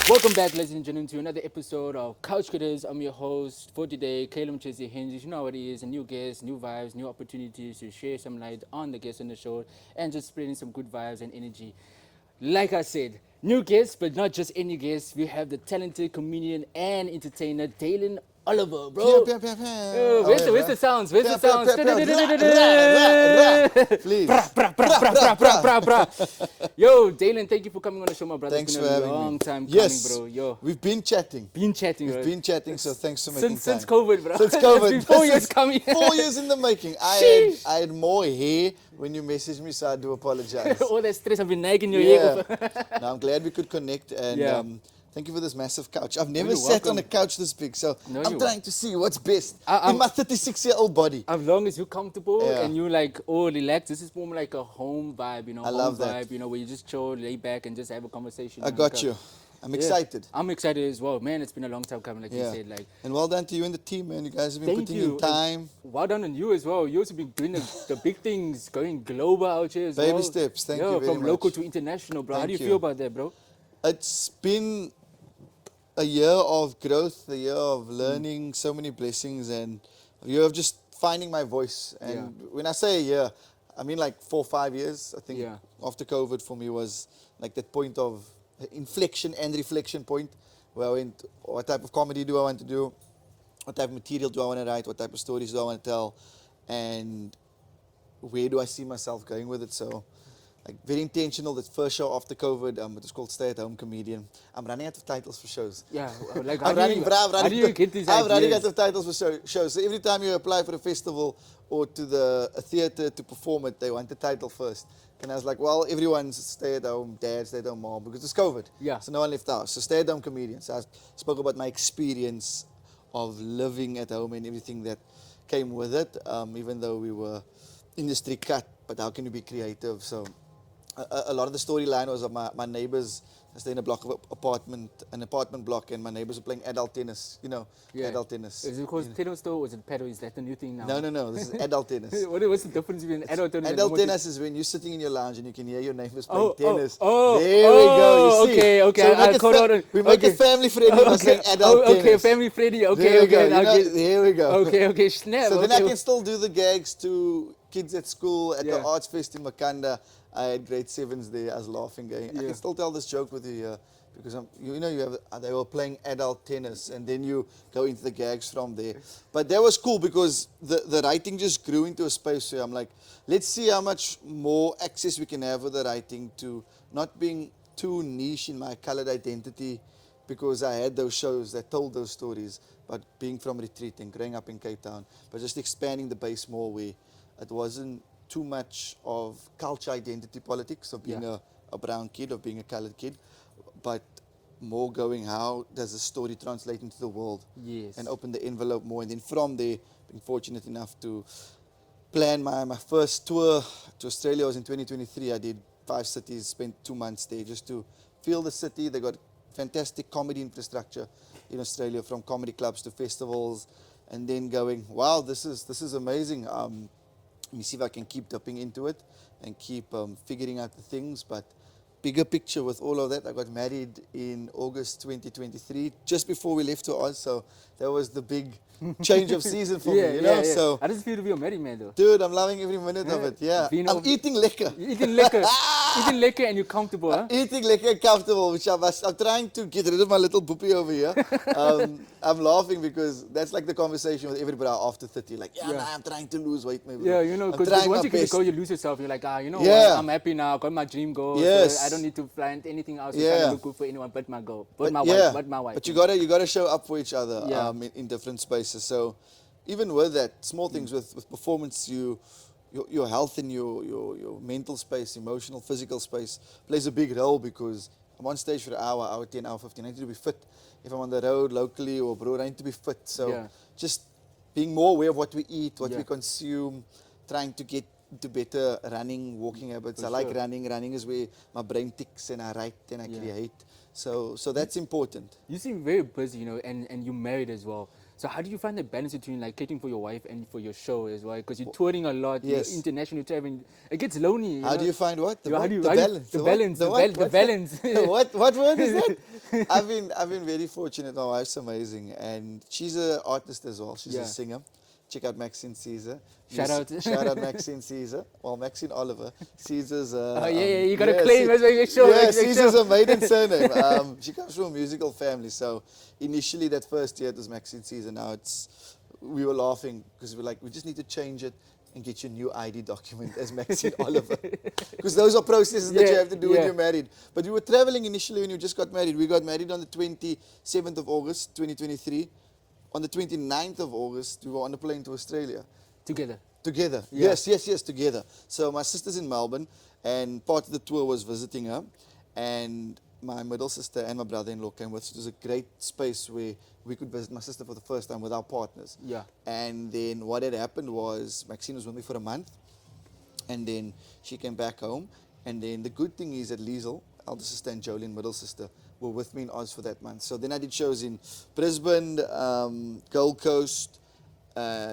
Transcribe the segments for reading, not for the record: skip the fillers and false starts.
Welcome back, ladies and gentlemen, to another episode of Couch Critters. I'm your host for today, Caleb Chesney Hinges. You know what it is, a new guest, new vibes, new opportunities to share some light on the guests on the show and just spreading some good vibes and energy. Like I said, new guest, but not just any guest. We have the talented comedian and entertainer, Dalin Oliver, bro. Pew, pew, pew, pew. Where's the sounds? Where's the Pew, sounds? pew, pew, pew. Ra. Please. Yo, Dalin, thank you for coming on the show, my brother. Thanks It's for been a having long me. time Yes, coming, bro. Yo, we've been chatting. been chatting, We've bro. been chatting, so thanks for making time. Since COVID, bro. Since It's COVID. been 4 This years is coming. 4 years in the making. Sheesh. I had more hair when you messaged me, so I do apologize. All that stress I've been nagging your Yeah. ear. No, I'm glad we could connect, and Yeah. thank you for this massive couch. I've never You're sat on welcome. a couch this big, so No, I'm you trying to see what's best I'm- in my 36-year-old body. As long as you're comfortable Yeah. and you like, oh, relax. This is more like a home vibe, you know. I home love vibe, that. you know, where you just chill, lay back, and just have a conversation. I on the got couch. you. I'm Yeah. excited. I'm excited as well, man. It's been a long time coming, like you Yeah. said. Like, And well done to you and the team, man. You guys have been thank putting you. in time. And well done on you as well. You also been doing the big things, going global out here as Baby well. steps. Thank Yeah, you very from local much. to international, bro. How Thank do you you. feel about that, bro? It's been a year of growth, a year of learning, so many blessings, and a year of just finding my voice. And when I say a year, I mean like 4 or 5 years. I think Yeah. after COVID for me was like that point of inflection and reflection point where I went, what type of comedy do I want to do? What type of material do I want to write? What type of stories do I want to tell? And where do I see myself going with it? So, like, very intentional. That first show after COVID, it was called Stay at Home Comedian. I'm running out of titles for shows. Yeah, like I'm running, how do you get these I'm running out ideas? of titles for shows. So every time you apply for a festival or to a theatre to perform it, they want the title first. And I was like, well, everyone's stay at home dad, stay at home mom, because it's COVID. Yeah. So no one left the house. So stay at home comedian. So I spoke about my experience of living at home and everything that came with it, even though we were industry cut, but how can you be creative? So a lot of the storyline was of my neighbors. I stay in a block of an apartment block, and my neighbors were playing adult tennis. You know, Yeah. adult tennis. Is it called tennis though, or is it paddle? Is that the new thing now? No. This is adult tennis. What's the difference between adult tennis and Adult normal tennis is when you're sitting in your lounge and you can hear your neighbors playing Oh, tennis. oh, There we go. You see? okay. So we make I it caught on. we make it family friendly by saying adult tennis. Okay, family friendly. Okay, There we go. okay. You know, I'll get- there we go. Okay, snap. So then okay. I can still do the gags to kids at school at the Yeah. Arts Fest in Makanda. I had grade 7s there. I was laughing, going, I Yeah. can still tell this joke with you here because they were playing adult tennis, and then you go into the gags from there. But that was cool because the writing just grew into a space where I'm like, let's see how much more access we can have with the writing to not being too niche in my colored identity, because I had those shows that told those stories, but being from Retreat and growing up in Cape Town, but just expanding the base more where it wasn't too much of culture identity politics of being Yeah. a brown kid, of being a colored kid, but more going, how does a story translate into the world? Yes. And open the envelope more. And then from there, being fortunate enough to plan my first tour to Australia was in 2023. I did 5 cities, spent 2 months there just to feel the city. They got fantastic comedy infrastructure in Australia, from comedy clubs to festivals, and then going, wow, this is amazing. Let me see if I can keep dipping into it and keep figuring out the things. But bigger picture with all of that, I got married in August 2023, just before we left to Oz. So that was the big change of season for me, you know. So, I just feel to be a married man though. dude, I'm loving every minute of it. Yeah, Being I'm over- eating lekker. You're eating liquor, eating liquor, and you're comfortable, huh? Eating lekker and comfortable, which I'm trying to get rid of my little boopy over here. I'm laughing because that's like the conversation with everybody after 30. Like, Yeah. nah, I'm trying to lose weight, maybe. Yeah, you know, I'm because trying once my you get to best. go, you lose yourself. You're like, you know Yeah. what? I'm happy now. Got my dream goal. Yes. So I don't need to plan anything else. Yeah. Yeah. Trying to look good for anyone but my goal, but my yeah, wife, but my wife. But you gotta show up for each other Yeah. in different spaces. So even with that, small things with performance, your health and your mental space, emotional, physical space plays a big role, because I'm on stage for an hour 10, hour 15. I need to be fit. If I'm on the road locally or abroad, I need to be fit. So Yeah. just being more aware of what we eat, what Yeah. we consume, trying to get to better running, walking habits. For I like sure. running. Running is where my brain ticks and I write and I Yeah. create. So that's important. You seem very busy, you know, and you're married as well. So how do you find the balance between like catering for your wife and for your show as well? Because you're touring a lot, you're Yes. internationally traveling. It gets lonely. How do you find what? The How what? do you, The how do you, balance. the The what? balance, The what? the What's that? balance. What word is that? I've been very fortunate. My wife's amazing, and she's an artist as well. She's Yeah. a singer. Check out Maxine Caesar. Shout out. Shout out Maxine Caesar. Well, Maxine Oliver. Caesar's Oh yeah, you gotta yeah, claim as a show. yeah, make Caesar's sure. a maiden surname. She comes from a musical family, so initially that first year it was Maxine Caesar. Now we were laughing because we were like, we just need to change it and get your new ID document as Maxine Oliver. Because those are processes that you have to do when you're married. But we were traveling initially when you just got married. We got married on the 27th of August, 2023. On the 29th of August, we were on a plane to Australia. Together. Together. Yeah. Yes, together. So my sister's in Melbourne, and part of the tour was visiting her. And my middle sister and my brother-in-law came with us. It was a great space where we could visit my sister for the first time with our partners. Yeah. And then what had happened was Maxine was with me for a month, and then she came back home. And then the good thing is that Liesel, elder sister, and Jolene, middle sister, were with me in Oz for that month. So then I did shows in Brisbane, Gold Coast,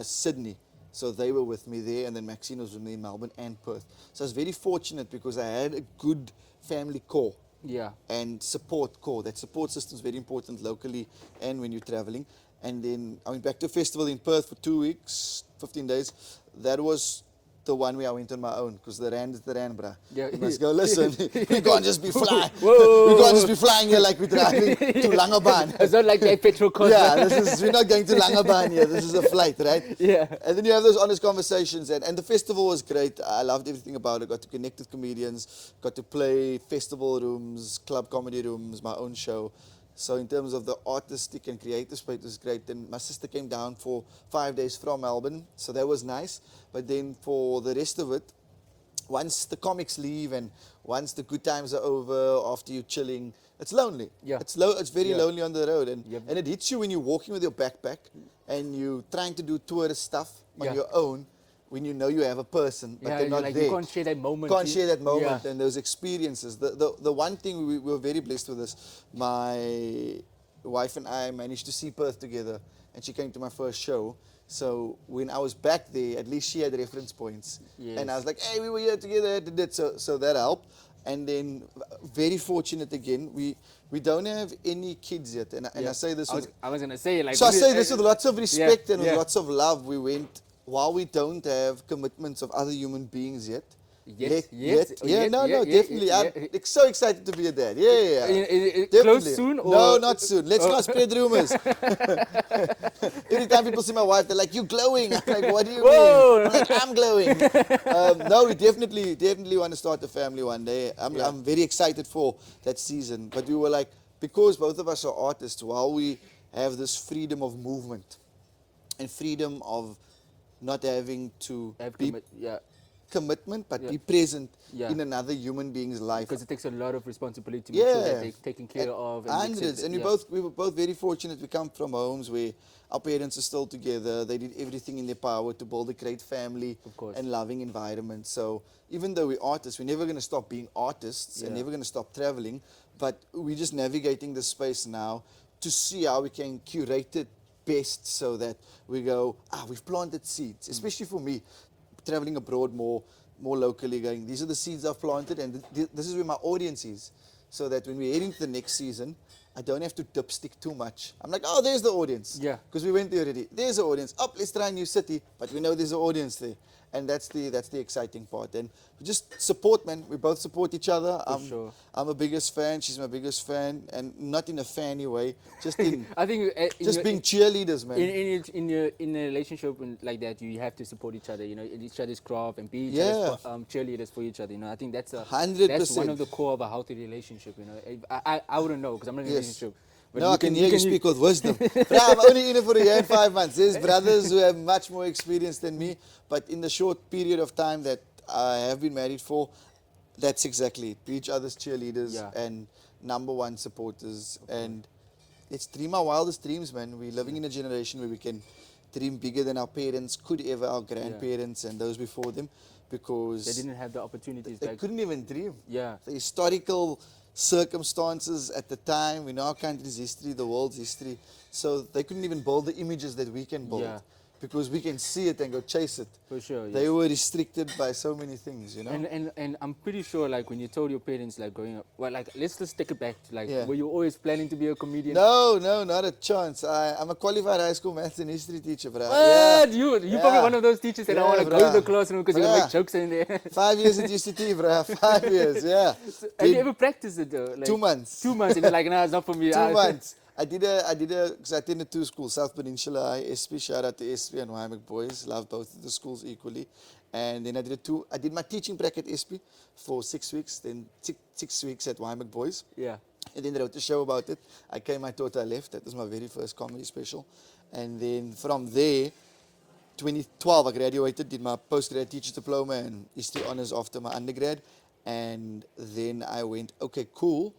Sydney. So they were with me there, and then Maxine was with me in Melbourne and Perth. So I was very fortunate because I had a good family core. Yeah. And support core. That support system is very important locally and when you're traveling. And then I went back to a festival in Perth for 2 weeks, 15 days. That was the one where I went on my own, because the rand is the rand, bruh. Yeah. You must go, listen, we can't just be flying. Whoa. We can't just be flying here like we're driving to Langebaan. It's not like that petrol cost. Yeah, we're not going to Langebaan here. This is a flight, right? Yeah. And then you have those honest conversations, and the festival was great. I loved everything about it. Got to connect with comedians, got to play festival rooms, club comedy rooms, my own show. So in terms of the artistic and creative space, it was great. Then my sister came down for 5 days from Melbourne, so that was nice. But then for the rest of it, once the comics leave and once the good times are over, after you chilling, it's lonely. Yeah. It's very lonely on the road, and Yep. and it hits you when you're walking with your backpack and you're trying to do tourist stuff on Yeah. your own, when you know you have a person, but Yeah, they're you're not like, there. you can't share that moment. Can't share that moment Yeah. and those experiences. The one thing we were very blessed with is my wife and I managed to see Perth together, and she came to my first show. So when I was back there, at least she had reference points. Yes. And I was like, hey, we were here together, so that helped. And then very fortunate again, we don't have any kids yet. And I say this with I was gonna say like. so I say this with lots of respect and with yeah. lots of love. We went, while we don't have commitments of other human beings yet. Yes, Definitely. I'm so excited to be a dad. Yeah. Close Definitely. soon? Or? No, not soon. Let's not spread rumors. Every time people see my wife, they're like, "You glowing?" I'm like, "What do you Whoa. mean?" I'm like, "I'm glowing." No, we definitely want to start a family one day. I'm very excited for that season. But we were like, because both of us are artists, while we have this freedom of movement and freedom of not having to be commitment, but be present in another human being's life. Because it takes a lot of responsibility to make sure that they're taken care of. And hundreds. And we were both very fortunate. We come from homes where our parents are still together. They did everything in their power to build a great family and loving environment. So even though we're artists, we're never going to stop being artists and never going to stop traveling. But we're just navigating the space now to see how we can curate it best, so that we go, we've planted seeds, especially for me, traveling abroad more locally, going, these are the seeds I've planted, and this is where my audience is, so that when we're heading to the next season, I don't have to dipstick too much. I'm like, there's the audience. Yeah. Because we went there already. There's the audience. Let's try a new city, but we know there's an audience there. And that's the exciting part. And we just support, man. We both support each other. I'm a biggest fan. She's my biggest fan, and not in a fanny way. Just in I think being cheerleaders, man. In a relationship like that, you have to support each other. You know, in each other's craft and be each other's cheerleaders for each other. You know, I think that's 100%. That's one of the core of a healthy relationship. You know, I wouldn't know because I'm not in a relationship. But I can hear you speak with wisdom. I'm only in it for a year and 5 months. There's brothers who have much more experience than me, but in the short period of time that I have been married for, that's exactly it. Be each other's cheerleaders and number one supporters. And let's dream our wildest dreams, man. We're living in a generation where we can dream bigger than our parents could ever, our grandparents and those before them, because they didn't have the opportunities. They couldn't even dream. Yeah. The historical circumstances at the time. We know our country's history, the world's history. So they couldn't even build the images that we can build. Yeah. Because we can see it and go chase it. For sure, They yes. were restricted by so many things, you know. And I'm pretty sure, like, when you told your parents, like, growing up, well, like, let's just take it back to, like, Yeah. were you always planning to be a comedian? No, not a chance. I'm a qualified high school maths and history teacher, bro. What? You probably Yeah. one of those teachers that Yeah, don't want to go to the bruh. classroom because you're going to make Bruh. jokes in there. 5 years at UCT, bro. 5 years, yeah. Have you Did ever practiced it, though? Like, 2 months. 2 months, and you're like, nah, it's not for me. 2 months. Because I attended 2 schools, South Peninsula High, SP, shout out to SP and Wyoming boys, love both of the schools equally. And then I did my teaching prac at SP for 6 weeks, then 6 weeks at Wyoming boys. Yeah. And then they wrote a show about it. I came, I taught, I left. That was my very first comedy special. And then from there, 2012, I graduated, did my postgrad teacher diploma and history honors after my undergrad. And then I went, okay, cool.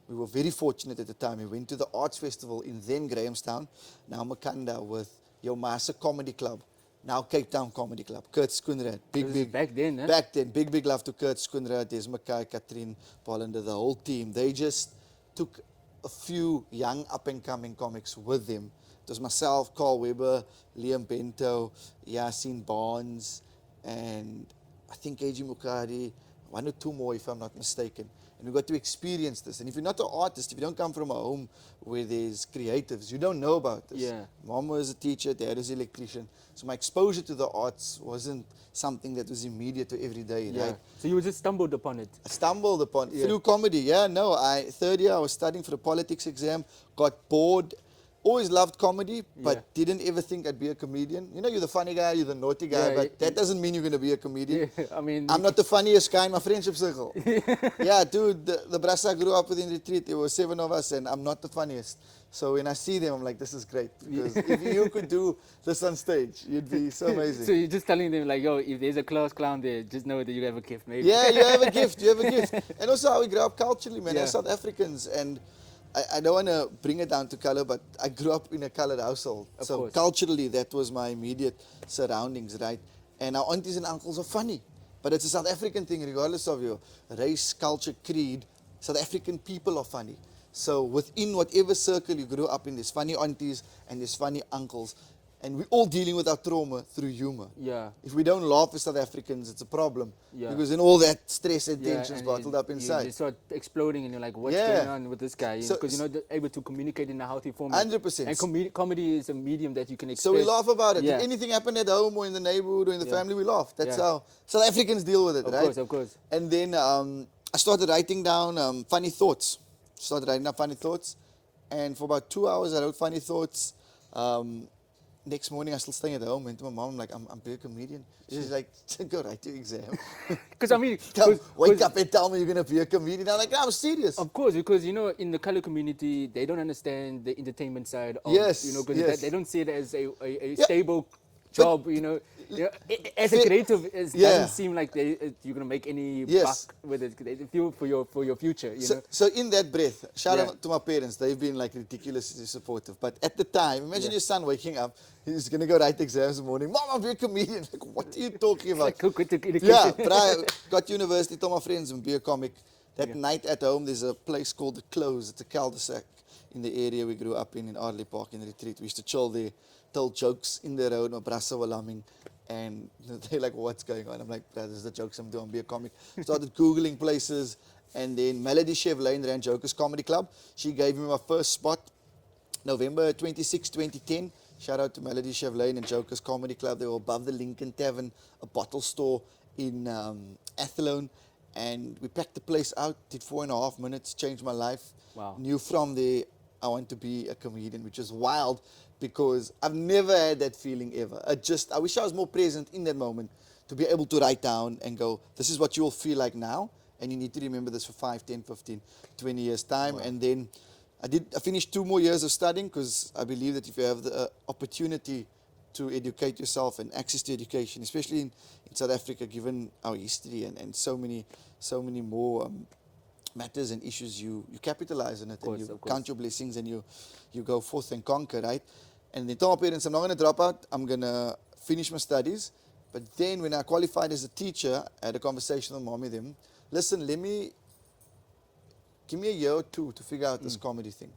We were very fortunate at the time. We went to the arts festival in then Grahamstown, now Makanda, with Yomasa Comedy Club, now Cape Town Comedy Club. Kurt Skoenraad, This is big. back then, huh? Back then, big love to Kurt Skoenraad, Des Mackay, Katrien, Paulander, the whole team. They just took a few young up-and-coming comics with them. It was myself, Carl Weber, Liam Bento, Yasin Barnes, and I think AJ Mukari, 1 or 2 more if I'm not mistaken. And we got to experience this. And if you're not an artist, if you don't come from a home where there's creatives, you don't know about this. Yeah. Mom was a teacher, dad was an electrician. So my exposure to the arts wasn't something that was immediate to every day, Yeah. right? So you just stumbled upon it. I stumbled upon Yeah. through comedy. Yeah, no, third year I was studying for the politics exam, got bored. Always loved comedy, but Yeah. didn't ever think I'd be a comedian. You know, you're the funny guy, you're the naughty guy, Yeah, but that doesn't mean you're going to be a comedian. Yeah, I mean, I'm not the funniest guy in my friendship circle. Yeah, dude, the brasa I grew up with in retreat, there were 7 of us, and I'm not the funniest. So when I see them, I'm like, this is great. Because if you could do this on stage, you'd be so amazing. So you're just telling them, like, yo, if there's a class clown there, just know that you have a gift, maybe. Yeah, you have a gift, you have a gift. And also how we grew up culturally, man, Yeah. as South Africans. And I don't want to bring it down to color, but I grew up in a colored household. Of So course. culturally, that was my immediate surroundings, right? And our aunties and uncles are funny. But it's a South African thing, regardless of your race, culture, creed. South African people are funny. So within whatever circle you grew up in, there's funny aunties and there's funny uncles. And we're all dealing with our trauma through humor. Yeah. If we don't laugh as South Africans, it's a problem. Yeah. Because then all that stress and Yeah, tension's and bottled up you inside. just start exploding, and you're like, what's Yeah. going on with this guy? So- Because you're not able to communicate in a healthy format. 100%. And comedy is a medium that you can express. So we laugh about it. Yeah. If anything happened at home or in the neighborhood or in the Yeah. family, we laugh. That's Yeah. how South Africans deal with it, Of right? course, of course. And then I started writing down funny thoughts. Started writing down funny thoughts. And for about 2 hours, I wrote funny thoughts. Next morning, I was still staying at home. Went to my mom, I'm like, I'm a comedian. She's like, go write your exam. Because I mean, Wake up and tell me you're going to be a comedian. I'm like, no, I'm serious. Of course, because you know, in the color community, they don't understand the entertainment side of, Yes, you know, because yes. they don't see it as a Yeah, stable job, you know. Yeah, as a Fair- creative, it Yeah. doesn't seem like you're gonna make any Yes. buck with it. They feel for your future, you know. So in that breath, shout Yeah. out to my parents. They've been like ridiculously supportive. But at the time, imagine Yeah. your son waking up. He's going to go write exams in the morning. Mom, I'm a comedian. Like, what are you talking about? Like, go quit the education. Yeah, but I got to university, told my friends and be a comic. That Yeah. night at home, there's a place called The Close. It's a cul-de-sac in the area we grew up in Ardley Park in Retreat. We used to chill there, tell jokes in the road. My brassa were lamming. And they're like, what's going on? I'm like, this is the jokes I'm doing. Be a comic. Started Googling places. And then Melody Chevlaine ran Joker's Comedy Club. She gave me my first spot, November 26, 2010. Shout out to Melody Chevlaine and Joker's Comedy Club. They were above the Lincoln Tavern, a bottle store in Athlone. And we packed the place out, did 4.5 minutes, changed my life. Wow. Knew from there I want to be a comedian, which is wild because I've never had that feeling ever. I wish I was more present in that moment to be able to write down and go, this is what you will feel like now. And you need to remember this for 5, 10, 15, 20 years time. Wow. And then I finished 2 more years of studying because I believe that if you have the opportunity to educate yourself and access to education, especially in South Africa, given our history and so many more matters and issues, you capitalize on it course, and you of course. count your blessings and you go forth and conquer, right? And then told my parents, I'm not going to drop out, I'm going to finish my studies. But then when I qualified as a teacher, I had a conversation with mom with them. Listen, let me give me a year or two to figure out this comedy thing.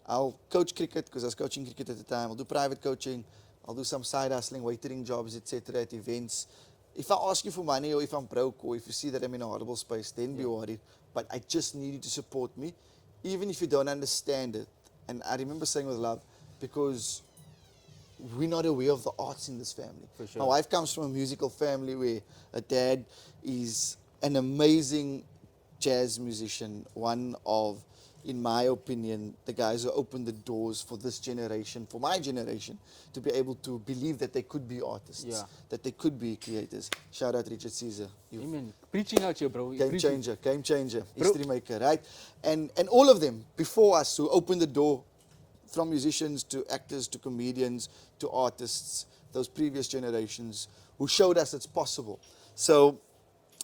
I'll coach cricket because I was coaching cricket at the time. I'll do private coaching. I'll do some side hustling, waitering jobs, etc. at events. If I ask you for money or if I'm broke or if you see that I'm in a horrible space, then be worried. But I just need you to support me, even if you don't understand it. And I remember saying with love, because we're not aware of the arts in this family. For sure. My wife comes from a musical family where a dad is an amazing jazz musician, one of, in my opinion, the guys who opened the doors for this generation, for my generation, to be able to believe that they could be artists, that they could be creators. Shout out Richard Caesar. Amen. Preaching out here, bro. Game changer, history maker, right? And all of them before us who opened the door, from musicians to actors to comedians to artists, those previous generations who showed us it's possible. So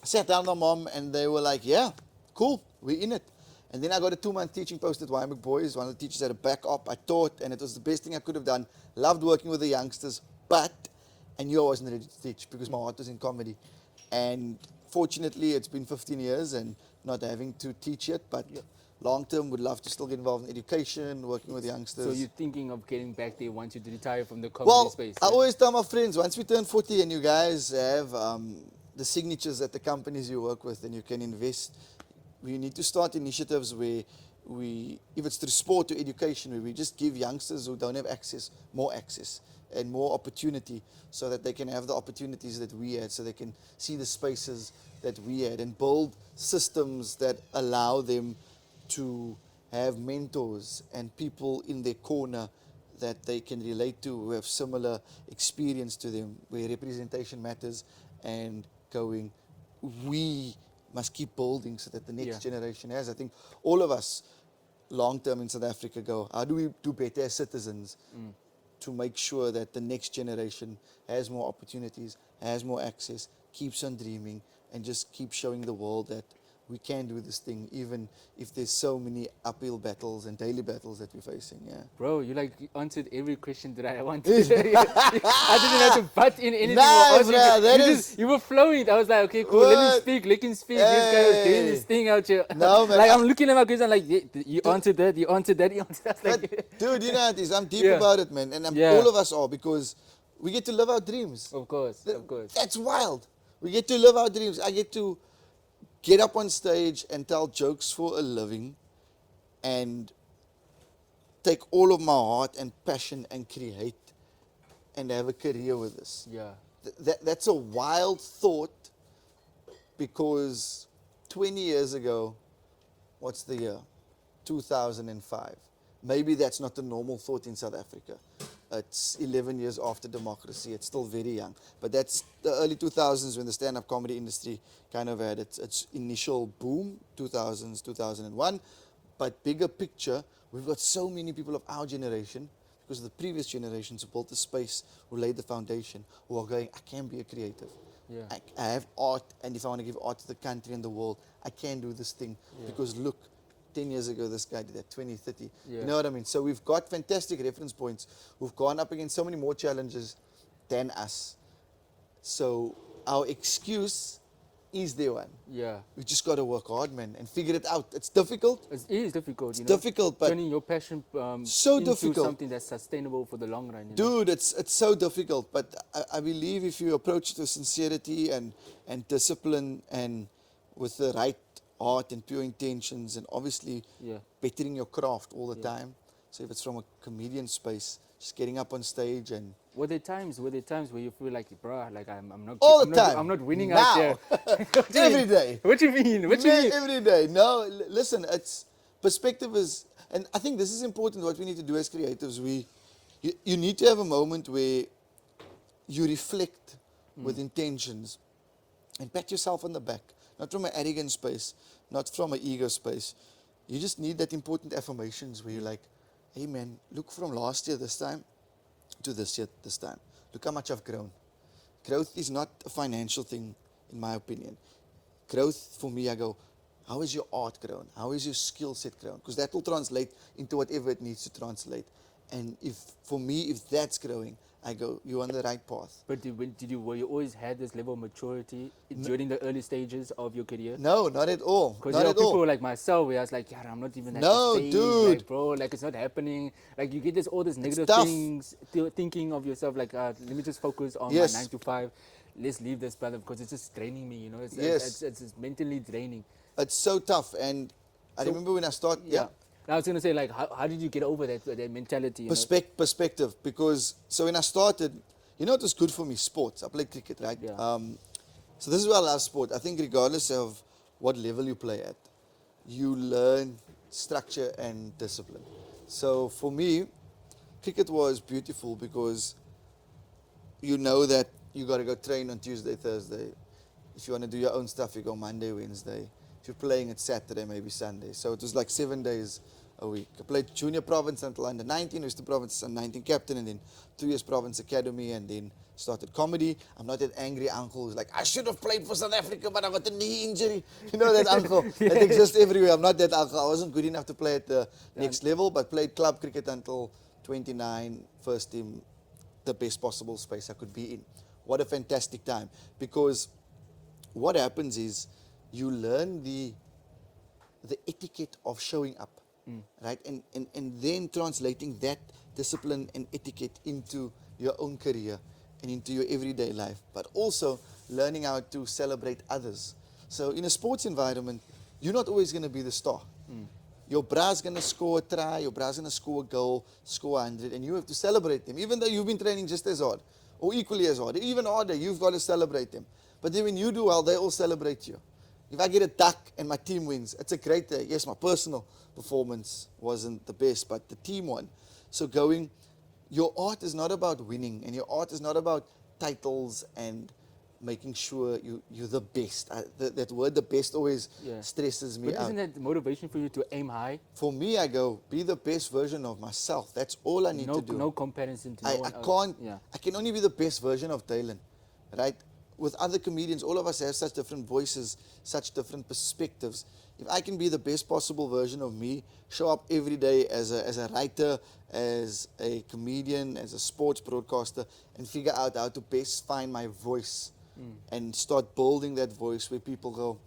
I sat down with my mom and they were like, yeah, cool, we're in it. And then I got a 2-month teaching post at Wyoming Boys. One of the teachers had a back up. I taught, and it was the best thing I could have done. Loved working with the youngsters, but I knew I wasn't ready to teach because my heart was in comedy. And fortunately, it's been 15 years and not having to teach yet, but long term would love to still get involved in education, working with youngsters. So you're thinking of getting back there once you retire from the comedy space? I always tell my friends, once we turn 40 and you guys have the signatures at the companies you work with and you can invest, we need to start initiatives where if it's through sport or education, where we just give youngsters who don't have access more access and more opportunity so that they can have the opportunities that we had, so they can see the spaces that we had and build systems that allow them to have mentors and people in their corner that they can relate to who have similar experience to them, where representation matters and going, we must keep building so that the next generation has. I think all of us long term in South Africa go, how do we do better as citizens to make sure that the next generation has more opportunities, has more access, keeps on dreaming, and just keeps showing the world that we can do this thing, even if there's so many uphill battles and daily battles that we're facing. Bro, you answered every question that I wanted. I didn't have to butt in anything. You were flowing. I was like, okay, cool. Let him speak. This guy was doing this thing out here. No, man. Like I'm looking at my question. I'm like, you answered that. You answered that. You answered that. Like, dude, you know what it is. I'm deep about it, man, and all of us are, because we get to live our dreams. Of course. That's wild. We get to live our dreams. I get to get up on stage and tell jokes for a living and take all of my heart and passion and create and have a career with this. That's a wild thought, because 20 years ago, what's the year? 2005. Maybe that's not the normal thought in South Africa. It's 11 years after democracy. It's still very young. But that's the early 2000s when the stand-up comedy industry kind of had its initial boom, 2000s, 2001. But bigger picture, we've got so many people of our generation, because of the previous generations who built the space, who laid the foundation, who are going, I can be a creative. I have art, and if I want to give art to the country and the world, I can do this thing. Because look, 10 years ago, this guy did that, 20, 30. You know what I mean? So we've got fantastic reference points. We've gone up against so many more challenges than us. So our excuse is there one. We just got to work hard, man, and figure it out. It's difficult. It is difficult. It's difficult, but turning your passion so into difficult. Something that's sustainable for the long run. Dude, it's so difficult. But I believe if you approach it with sincerity and discipline and with the right heart and pure intentions, and obviously bettering your craft all the time. So if it's from a comedian space, just getting up on stage and... Were there times where you feel like, bruh, like I'm not... All the time. I'm not winning now. out there. Every day. What you mean? What you mean? Every day. No, listen, it's... Perspective is... And I think this is important, what we need to do as creatives. You need to have a moment where you reflect with intentions and pat yourself on the back. Not from an arrogant space, not from an ego space. You just need that important affirmations where you're like, hey man, look from last year this time to this year this time. Look how much I've grown. Growth is not a financial thing, in my opinion. Growth for me, I go, how has your art grown? How has your skill set grown? Because that will translate into whatever it needs to translate. And if for me, if that's growing, I go, you're on the right path. But were you always had this level of maturity during the early stages of your career? No, not at all. Because Not at all. people like myself, where I was like, yeah, I'm not even at the No, stage, dude. like, bro, like it's not happening. Like you get all this It's negative tough. things, thinking of yourself, like, let me just focus on my Yes. 9 to 5. Let's leave this, brother, because it's just draining me. You know, Yes. it's just mentally draining. It's so tough. And I So remember when I started, yeah, I was gonna say like, how did you get over that mentality? You know? perspective. Because, so when I started, you know, it was good for me, sports. I played cricket, right? Yeah. So this is why I love sport. I think regardless of what level you play at, you learn structure and discipline. So for me, cricket was beautiful because you know that you got to go train on Tuesday, Thursday. If you want to do your own stuff, you go Monday, Wednesday. If you're playing, it's Saturday, maybe Sunday. So it was like 7 days a week. I played junior province until under 19, was the province under 19 captain, and then 2 years province academy, and then started comedy. I'm not that angry uncle who's like, I should have played for South Africa, but I got a knee injury. You know that uncle that exists everywhere. I'm not that uncle. I wasn't good enough to play at the next level, but played club cricket until 29, first team, the best possible space I could be in. What a fantastic time. Because what happens is you learn the etiquette of showing up, right? And then translating that discipline and etiquette into your own career and into your everyday life, but also learning how to celebrate others. So in a sports environment, you're not always going to be the star. Your bra's going to score a try, your bra's going to score a goal, score 100, and you have to celebrate them, even though you've been training just as hard, or equally as hard, even harder, you've got to celebrate them. But then when you do well, they all celebrate you. If I get a duck and my team wins, it's a great day. Yes, my personal performance wasn't the best, but the team won. So your art is not about winning, and your art is not about titles and making sure you're the best. That word, the best, always stresses me But out. isn't that motivation for you to aim high? For me, I go, be the best version of myself. That's all I need to do. No comparison to no I one else. can't, Yeah. I can only be the best version of Dalin, right? With other comedians, all of us have such different voices, such different perspectives. If I can be the best possible version of me, show up every day as a writer, as a comedian, as a sports broadcaster, and figure out how to best find my voice and start building that voice where people go,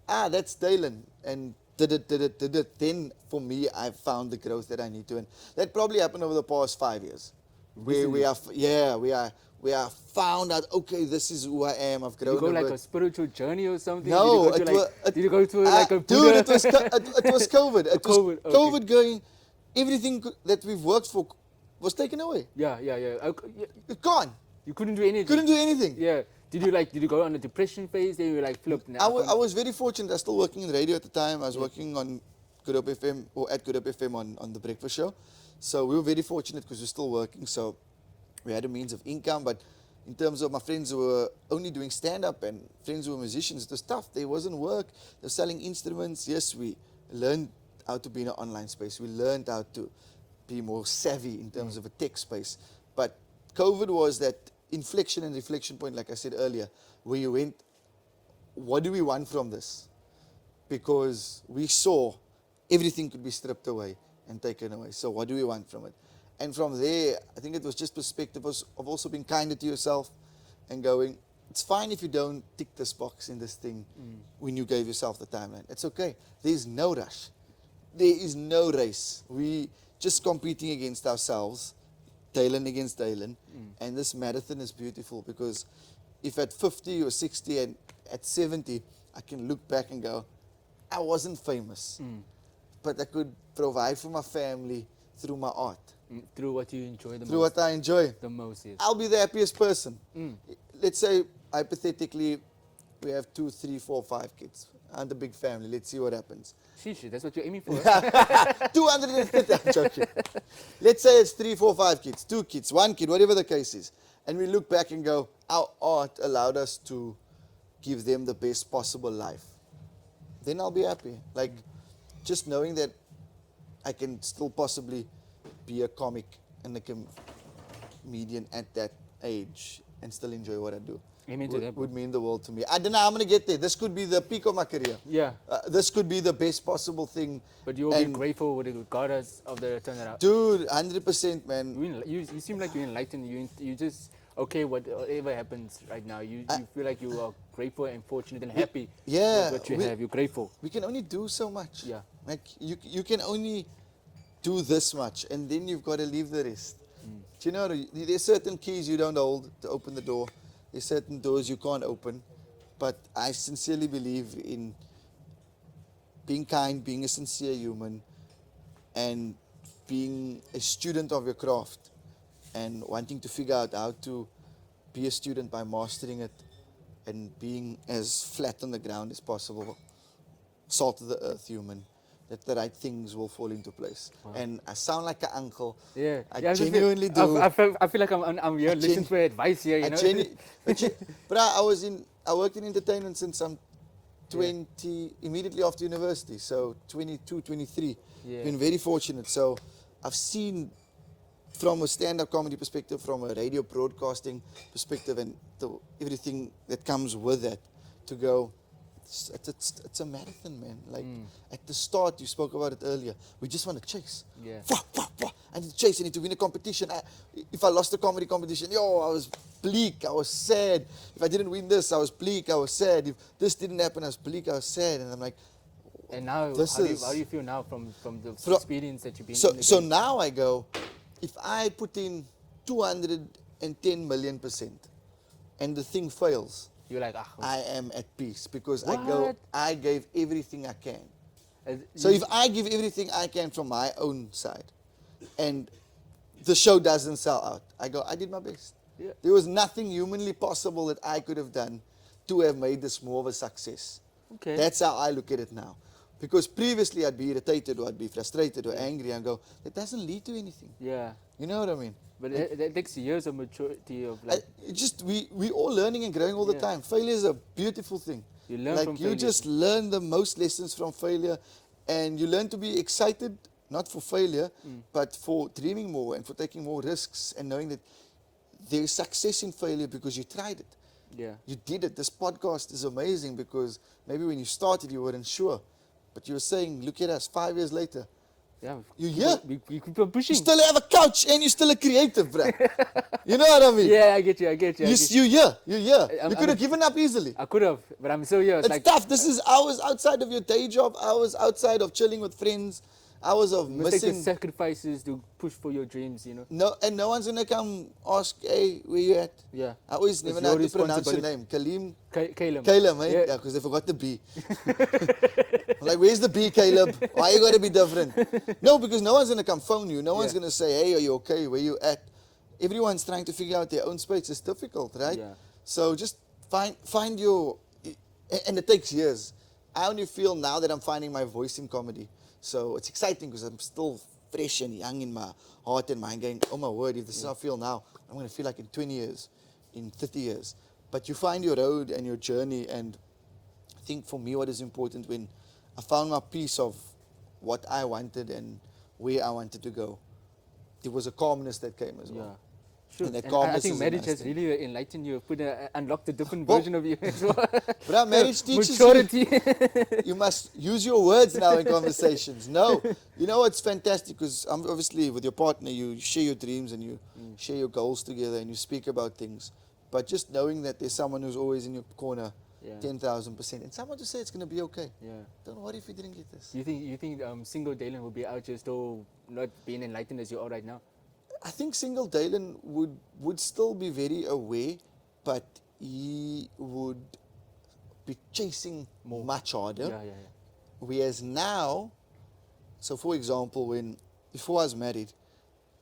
that's Dalin, and did it. Then for me, I've found the growth that I need to. And that probably happened over the past 5 years. Where we are found out, okay, this is who I am. I've Did grown you go a like bit. a spiritual journey or something? No, did you go to like a dude, Buddha? it was COVID. It was COVID, okay. COVID going. Everything that we've worked for was taken away. Yeah. It's gone. You couldn't do anything. Couldn't do anything. Yeah. Did you go on a depression phase? Then you were like, flip. I was very fortunate. I was still working in radio at the time. I was working on Good Hope FM, or at Good Hope FM on the breakfast show. So we were very fortunate because we were still working. So we had a means of income. But in terms of my friends who were only doing stand-up and friends who were musicians, it was tough. There wasn't work. They were selling instruments. Yes, we learned how to be in an online space. We learned how to be more savvy in terms of a tech space. But COVID was that inflection and reflection point, like I said earlier, where you went, what do we want from this? Because we saw everything could be stripped away and taken away. So what do we want from it? And from there, I think it was just perspective of also being kinder to yourself and going, it's fine if you don't tick this box in this thing when you gave yourself the timeline. It's okay. There's no rush. There is no race. We just competing against ourselves, Dalin against Dalin. And this marathon is beautiful because if at 50 or 60 and at 70, I can look back and go, I wasn't famous, but I could provide for my family through my art. Through what you enjoy the Through most. what I enjoy. The most, yes. I'll be the happiest person. Let's say, hypothetically, we have 2, 3, 4, 5 kids and a big family. Let's see what happens. Sheesh, that's what you're aiming for. 250, I'm joking. Let's say it's 3, 4, 5 kids, 2 kids, 1 kid, whatever the case is. And we look back and go, our art allowed us to give them the best possible life. Then I'll be happy. Like, just knowing that I can still possibly be a comic and a comedian at that age and still enjoy what I do. Amen to that, bro. Would mean the world to me. I don't know how I'm going to get there. This could be the peak of my career. Yeah. This could be the best possible thing. But you'll be And grateful with it, regardless of the turnaround. dude, 100%, man. You seem like you're enlightened. You just okay. Whatever happens right now, you feel like you are grateful and fortunate and happy. Yeah, with what you have. You're grateful. We can only do so much. Yeah. Like you can only do this much, and then you've got to leave the rest. Do you know, there's certain keys you don't hold to open the door. There's certain doors you can't open. But I sincerely believe in being kind, being a sincere human, and being a student of your craft, and wanting to figure out how to be a student by mastering it and being as flat on the ground as possible, salt of the earth human, that the right things will fall into place. Wow. And I sound like an uncle. Yeah. I Yeah, genuinely do. I feel like I'm here listening for advice here. You know. But I worked in entertainment since I'm 20, immediately after university, so 22, 23. Yeah. Been very fortunate. So I've seen from a stand-up comedy perspective, from a radio broadcasting perspective, and everything that comes with that, to go, it's a marathon, man. Like at the start, you spoke about it earlier. We just want to chase. Yeah. I need to chase. I need to win a competition. If I lost a comedy competition, I was bleak. I was sad. If I didn't win this, I was bleak. I was sad. If this didn't happen, I was bleak. I was sad. And I'm like, and now, how do you feel now from the experience that you've been in? So now I go, if I put in 210 million%, and the thing fails, you're like, I am at peace, because What? I gave everything I can. As- So if I give everything I can from my own side, and the show doesn't sell out, I go, I did my best. Yeah. There was nothing humanly possible that I could have done to have made this more of a success. Okay. That's how I look at it now. Because previously I'd be irritated, or I'd be frustrated or angry, and go, it doesn't lead to anything. Yeah. You know what I mean? But it takes years of maturity of like. We all learning and growing all the Yeah. time. Failure is a beautiful thing. You learn like from you failure. just learn the most lessons from failure, and you learn to be excited, not for failure, but for dreaming more and for taking more risks, and knowing that there is success in failure because you tried it. Yeah. You did it. This podcast is amazing because maybe when you started you weren't sure, but you were saying, look at us 5 years later. Yeah. You here? We keep on pushing. You still have a couch and you're still a creative, bruh. You know what I mean? Yeah, I get you. You're here. You could have given up easily. I could have, but I'm still here. It's like tough. This is hours outside of your day job, hours outside of chilling with friends, hours of you must take the missing. sacrifices to push for your dreams. You know. No one's gonna come ask, hey, where you at? Yeah. I always never know your how to pronounce your responsibility. name. Caleb. Caleb, eh? Yeah. Yeah, because they forgot the B. I'm like, where's the B, Caleb? Why you gotta be different? No, because no one's gonna come phone you. No one's Yeah. gonna say, hey, are you okay? Where you at? Everyone's trying to figure out their own space. It's difficult, right? Yeah. So just find your, and it takes years. I only feel now that I'm finding my voice in comedy. So it's exciting because I'm still fresh and young in my heart and mind, going, oh my word, if this is how I feel now, I'm going to feel like in 20 years, in 30 years. But you find your road and your journey, and I think for me what is important, when I found my piece of what I wanted and where I wanted to go, there was a calmness that came as well. Yeah. Sure. And that I calmness think is a marriage nice has thing. really enlightened you, unlocked a different Well, version of you as well. Bruh, marriage teaches maturity. you must use your words now in conversations. No, you know what's fantastic, because obviously with your partner you share your dreams and you share your goals together and you speak about things. But just knowing that there's someone who's always in your corner, Yeah. 10,000%, and someone to say it's going to be okay. Yeah. Don't worry if you didn't get this. You think single Dalin will be out here still not being enlightened as you are right now? I think single Dalin would still be very aware, but he would be chasing much harder. Yeah. Whereas now, so for example, before I was married,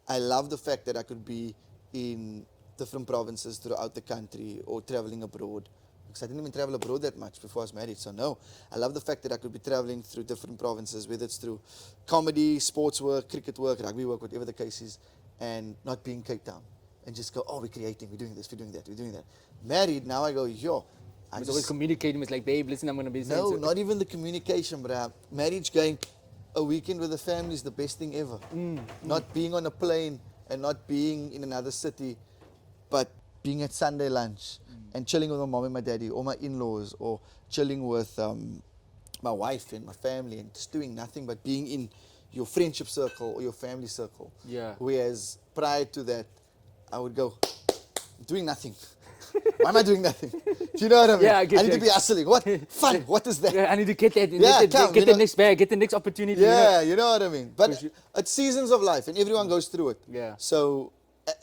I love the fact that I could be in different provinces throughout the country or traveling abroad. Because I didn't even travel abroad that much before I was married. So no, I love the fact that I could be traveling through different provinces, whether it's through comedy, sports work, cricket work, rugby work, whatever the case is, and not being Cape Town. And just go, oh, we're creating, we're doing this, we're doing that, we're doing that. Married, now I go, I It's always communicating. It's like, babe, listen, I'm gonna be. no, not even the communication, bruh. Marriage, going a weekend with the family is the best thing ever. Not being on a plane and not being in another city, but being at Sunday lunch and chilling with my mom and my daddy or my in-laws, or chilling with my wife and my family, and just doing nothing but being in your friendship circle or your family circle. Yeah. Whereas prior to that, I would go, doing nothing. Why am I doing nothing? Do you know what I mean? Yeah, I get need you. to be hustling. What? Fun. What is that? Yeah, I need to get that. Yeah, come, get you the know. next bag, get the next opportunity. Yeah, you know what I mean? But sure. it's seasons of life, and everyone goes through it. Yeah. So,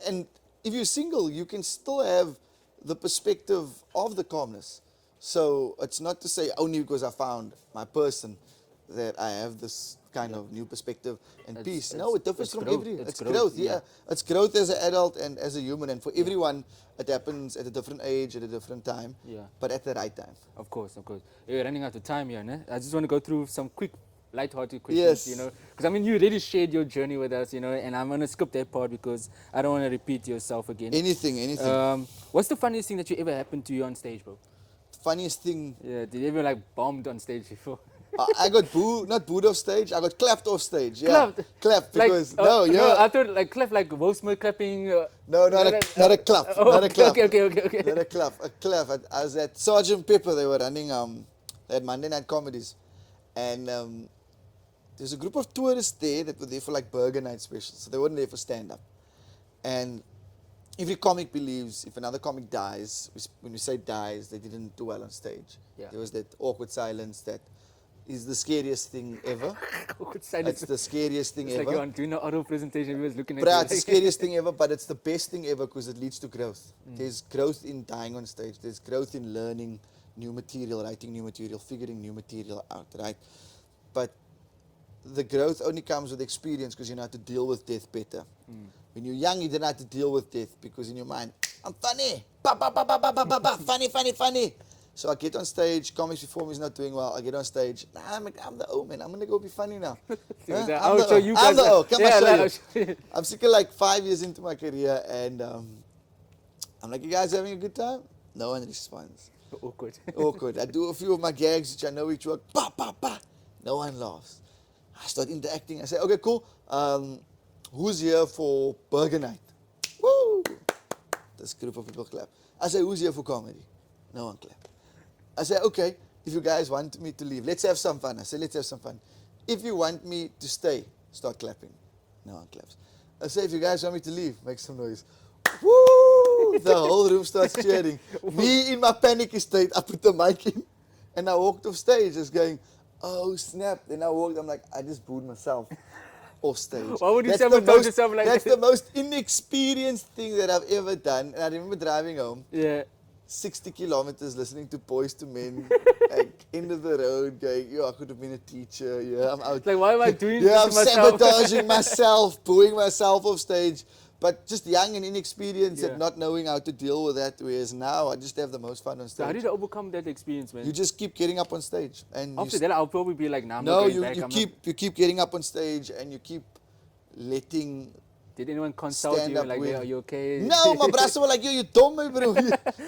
and if you're single, you can still have the perspective of the calmness. So it's not to say only because I found my person that I have this kind of new perspective and peace. No, it differs from growth. It's growth, yeah. It's growth as an adult and as a human, and for everyone, it happens at a different age, at a different time, but at the right time. Of course, of course. We're running out of time here, ne? I just want to go through some quick, light-hearted questions, Yes. you know, because I mean, you already shared your journey with us, you know, and I'm gonna skip that part because I don't want to repeat yourself again. Anything. What's the funniest thing that you ever happened to you on stage, bro? Funniest thing. Yeah, did you ever like bombed on stage before? I got not booed off stage. I got clapped off stage. Yeah, clapped because like, no, I thought like clap like Will Smith clapping. No, not a clap. Oh, not a clap. Okay. Not a clap. A clap. I was at Sergeant Pepper. They were running they had Monday night comedies, and there's a group of tourists there that were there for like burger night specials. So they weren't there for stand up, and every comic believes if another comic dies, when we say dies, they didn't do well on stage. Yeah. There was that awkward silence that is the scariest thing ever. It's the scariest thing it's ever. Like you're doing an auto presentation, everyone's looking at Bruh, you. it's the scariest thing ever, but it's the best thing ever because it leads to growth. There's growth in dying on stage. There's growth in learning new material, writing new material, figuring new material out, right? But the growth only comes with experience because you know how to deal with death better. When you're young, you don't know how to deal with death because in your mind, I'm funny, funny. So I get on stage, comics before me is not doing well. I get on stage, I'm the O, man. I'm going to go be funny now. I'll show you guys. I'm the O. Come yeah, I'll show you. I'm sick of like 5 years into my career, and I'm like, you guys having a good time? No one responds. Awkward. I do a few of my gags, which I know which work. No one laughs. I start interacting. I say, okay, cool. Who's here for burger night? Woo! This group of people clap. I say, who's here for comedy? No one clap. I say, okay, if you guys want me to leave, let's have some fun. I say, let's have some fun. If you want me to stay, start clapping. No one claps. I say, if you guys want me to leave, make some noise. Woo! The whole room starts cheering. Me in my panic state, I put the mic in and I walked off stage just going, oh snap. Then I walked, I'm like, I just booed myself off stage. Why would you sabotage yourself like That's that? the most inexperienced thing that I've ever done. And I remember driving home. Yeah. 60 kilometers listening to Boys to Men, like end of the road, going, I could have been a teacher. Yeah, I'm out. Like, why am I doing yeah, this I'm to myself? sabotaging myself, booing myself off stage. But just young and inexperienced and not knowing how to deal with that. Whereas now I just have the most fun on stage. So how did you overcome that experience, man? You just keep getting up on stage, and after that, I'll probably be like, nah, I'm no, not you going back. you keep getting up on stage, and you keep letting. Did anyone consult you like, with, hey, are you okay? No, my brother were like, you dumb, my bro.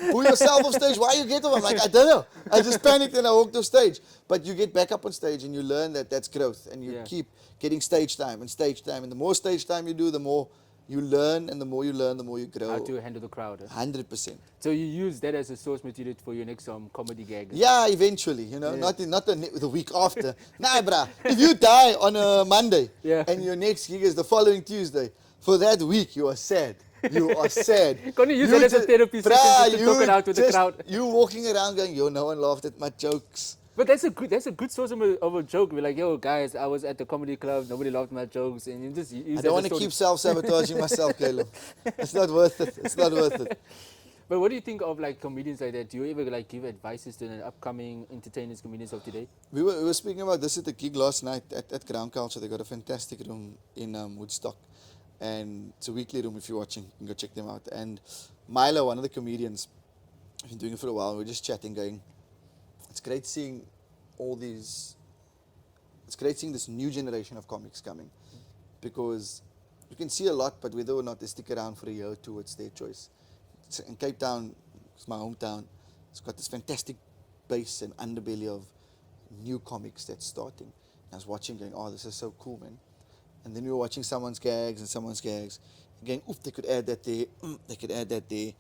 Pull yourself off stage. Why you get off? I'm like, I don't know. I just panicked and I walked off stage. But you get back up on stage and you learn that that's growth. And you keep getting stage time. And the more stage time you do, the more you learn. And the more you learn, the more you grow. How to handle the crowd. 100%. So you use that as a source material for your next comedy gag? Yeah, eventually. You know, not the week after. Nah, bruh. If you die on a Monday and your next gig is the following Tuesday, for that week, you are sad. You are sad. Can you use it as a therapy session to talk it out with the crowd? You walking around going, no one laughed at my jokes. But that's a good source of a joke. We're like, yo, guys, I was at the comedy club, nobody laughed at my jokes, and you just use I don't want to keep self-sabotaging myself, Caleb. It's not worth it. It's not worth it. But what do you think of like comedians like that? Do you ever like give advices to the upcoming entertainers, comedians of today? We were speaking about this at the gig last night at Ground Culture. They got a fantastic room in Woodstock. And it's a weekly room if you're watching. You can go check them out. And Milo, one of the comedians, I've been doing it for a while. We're just chatting, going, it's great seeing this new generation of comics coming. Because you can see a lot, but whether or not they stick around for a year or two, it's their choice. In Cape Town, it's my hometown, it's got this fantastic base and underbelly of new comics that's starting. And I was watching, going, oh, this is so cool, man. And then we were watching someone's gags, going, oof, they could add that there, they could add that there.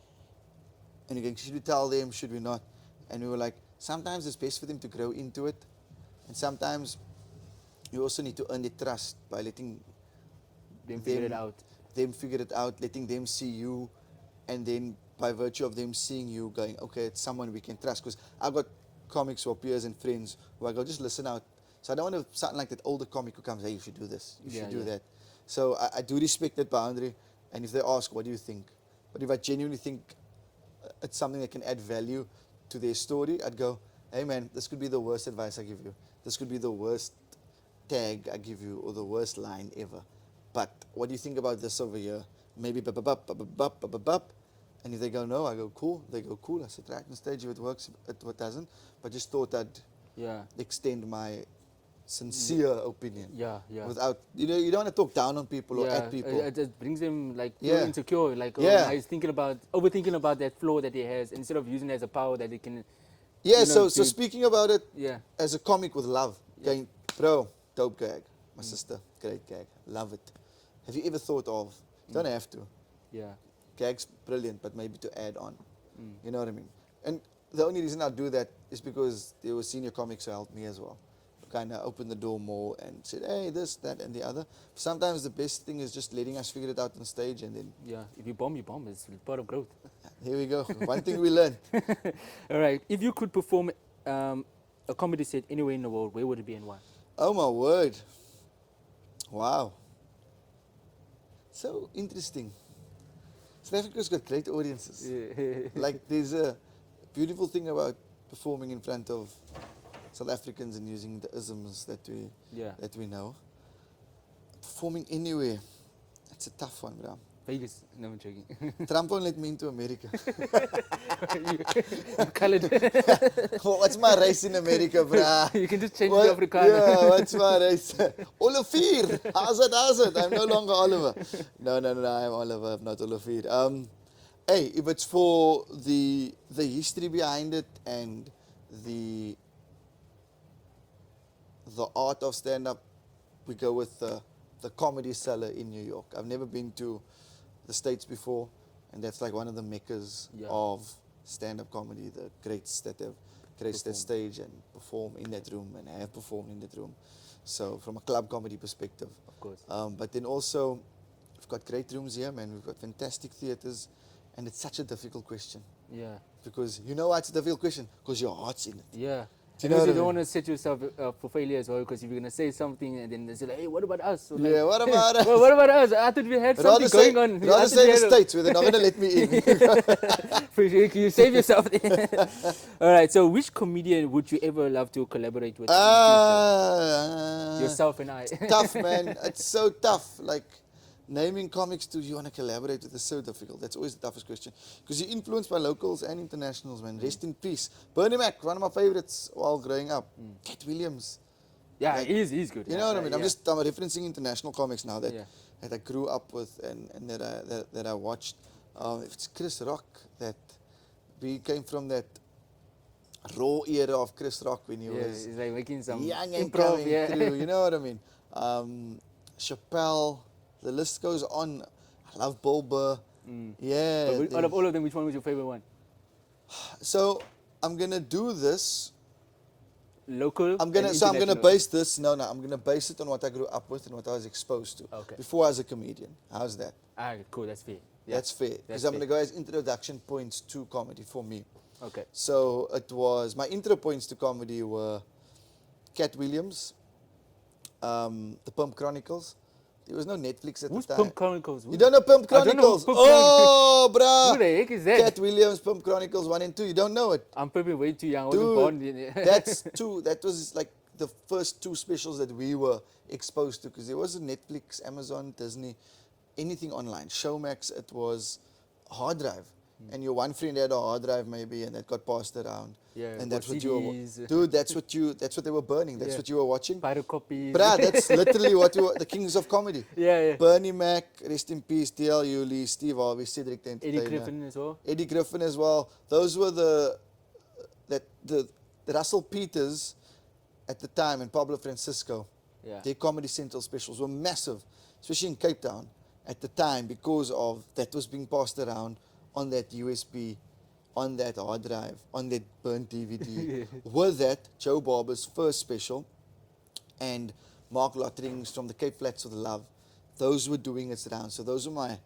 And you're going, should we tell them, should we not? And we were like, sometimes it's best for them to grow into it. And sometimes you also need to earn their trust by letting Then figure it out. them figure it out, letting them see you, and then by virtue of them seeing you, going, okay, it's someone we can trust. Because I've got comics or peers and friends who I go, just listen out. So I don't want to sound like that older comic who comes, hey, you should do this, you should do that. So I do respect that boundary, and if they ask, what do you think? But if I genuinely think it's something that can add value to their story, I'd go, hey man, this could be the worst advice I give you. This could be the worst tag I give you or the worst line ever. But what do you think about this over here? Maybe bup, bup, bup, bup, bup, bup, bup, bup, bup. And if they go, no, I go, cool. They go, cool. I said, right on stage, if it works, if it doesn't. But just thought I'd extend my sincere opinion. Without, you know, you don't want to talk down on people or at people. It just brings him like insecure. Like, he's overthinking about that flaw that he has instead of using it as a power that he can. So speaking about it as a comic with love, going, bro, dope gag. My sister, great gag. Love it. Have you ever thought of, don't have to. Gag's brilliant, but maybe to add on. You know what I mean? And the only reason I do that is because there were senior comics who helped me as well. Kind of opened the door more and said, hey, this, that, and the other. Sometimes the best thing is just letting us figure it out on stage and then... if you bomb, you bomb. It's part of growth. Here we go. One thing we learn. All right. If you could perform a comedy set anywhere in the world, where would it be and why? Oh, my word. Wow. So interesting. South Africa's got great audiences. Like, there's a beautiful thing about performing in front of South Africans and using the isms that we know. Performing anywhere, it's a tough one, bro. Vegas, no, I'm joking. Trump won't let me into America. you colored. What's my race in America, bro? You can just change the Afrikaner. Yeah, what's my race? Oliver. How's it? I'm no longer Oliver. No, I'm Oliver. I'm not Oliver. Hey, if it's for the history behind it and the art of stand-up, we go with the Comedy Cellar in New York. I've never been to the States before, and that's like one of the meccas of stand-up comedy, the greats that have graced that stage and perform in that room and have performed in that room. So from a club comedy perspective. Of course. But then also, we've got great rooms here, man. We've got fantastic theatres, and it's such a difficult question. Yeah. Because you know why it's a difficult question? Because your heart's in it. Yeah. Do you know what I mean? don't want to set yourself up for failure as well, because if you're going to say something and then they say, like, hey, what about us? Or Yeah, like, what about us? Well, what about us? I thought we had something going on. Rather say the States where they're not going to let me in. You save yourself. All right, so which comedian would you ever love to collaborate with in the future? Yourself and I. Tough, man. It's so tough. Like, naming comics to you want to collaborate with is so difficult. That's always the toughest question. Because you're influenced by locals and internationals, man. Rest in peace. Bernie Mac, one of my favorites while growing up. Cat Williams. Yeah, like, he's good. You know what I mean? I'm referencing international comics now that I grew up with and that I watched. If it's Chris Rock, that we came from that raw era of Chris Rock when he was he's like making some young and improv, coming through. You know what I mean? Chappelle. The list goes on. I love Bill Burr. Yeah. But out of all of them, which one was your favorite one? So I'm gonna do this. Local. I'm gonna base this. I'm gonna base it on what I grew up with and what I was exposed to. Okay. Before I was a comedian. How's that? Alright, cool. That's fair. That's fair. Because I'm gonna go as introduction points to comedy for me. Okay. So it was my intro points to comedy were Cat Williams, the Pump Chronicles. There was no Netflix at the time. Pump Chronicles? You don't know Pump Chronicles? Oh, bruh. Who the heck is that? Cat Williams, Pump Chronicles 1 and 2. You don't know it? I'm probably way too young. I Dude, wasn't born yet. that was like the first two specials that we were exposed to, because there wasn't Netflix, Amazon, Disney, anything online. Showmax, it was hard drive. And your one friend had a hard drive maybe, and that got passed around. Yeah, and that's what CDs. you were, dude. That's what they were burning. That's what you were watching. Pirate copies. Bruh, that's literally what you were, the kings of comedy. Yeah. Bernie Mac, rest in peace. D.L. Hewley, Steve Harvey, Cedric the Entertainer. Eddie Griffin as well. Those were the Russell Peters at the time and Pablo Francisco. Yeah. Their Comedy Central specials were massive, especially in Cape Town at the time, because of that was being passed around on that USB on that hard drive, on that burnt DVD. With that, Joe Barber's first special and Mark Lottering's From the Cape Flats of the Love. Those were doing its round. So those were my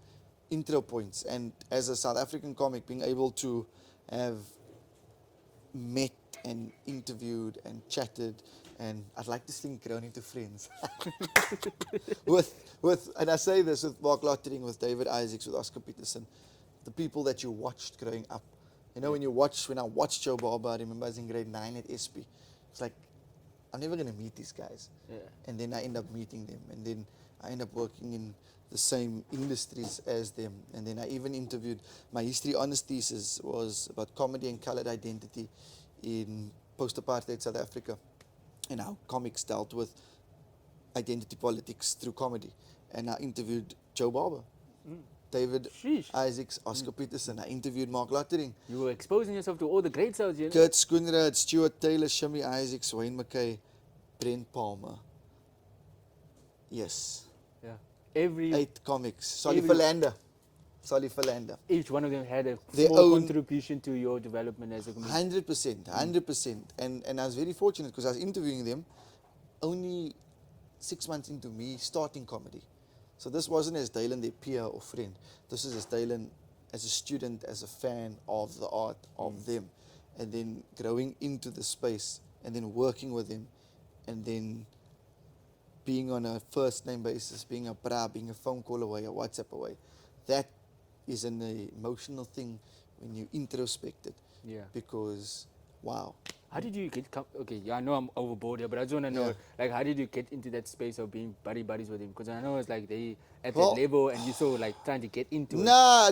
intro points. And as a South African comic, being able to have met and interviewed and chatted, and I'd like to think grown into friends with and I say this with Mark Lottering, with David Isaacs, with Oscar Peterson, the people that you watched growing up. You know, when I watched Joe Barber, I remember I was in grade 9 at SP. It's like, I'm never going to meet these guys. Yeah. And then I end up meeting them. And then I end up working in the same industries as them. And then I even interviewed, my history honors thesis was about comedy and colored identity in post-apartheid South Africa, and how comics dealt with identity politics through comedy. And I interviewed Joe Barber, David Sheesh. Isaacs, Oscar Peterson. I interviewed Mark Lottering, You were exposing yourself to all the greats out here. Kurt Schoenraad, Stuart Taylor, Shimmy Isaacs, Wayne McKay, Brent Palmer. Yes. Yeah. Every 8 comics. Solly Every- Philander. Solly Philander. each one of them had a Their small own- contribution to your development as a comedian. 100%. 100%. And I was very fortunate because I was interviewing them only 6 months into me starting comedy. So this wasn't as Dalin, their peer or friend. This is as Dalin, as a student, as a fan of the art of them. And then growing into the space and then working with them and then being on a first name basis, being a bra, being a phone call away, a WhatsApp away. That is an emotional thing when you introspect it. Yeah. Because, wow. How did you get? Okay, yeah, I know I'm overboard here, but I just want to know, Yeah. like, how did you get into that space of being buddies with him? Because I know it's like they at Well- that level, and you so like trying to get into it. Nah,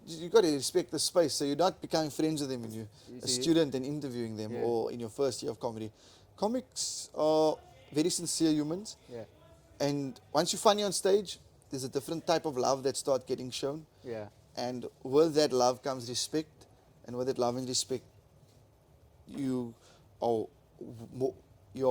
you got to respect the space. So you're not becoming friends with them when you're You a see- student and interviewing them, Yeah. or in your first year of comedy. Comics are very sincere humans. Yeah, And once you're funny on stage, there's a different type of love that starts getting shown. yeah, And with that love comes respect. And with that love and respect, you are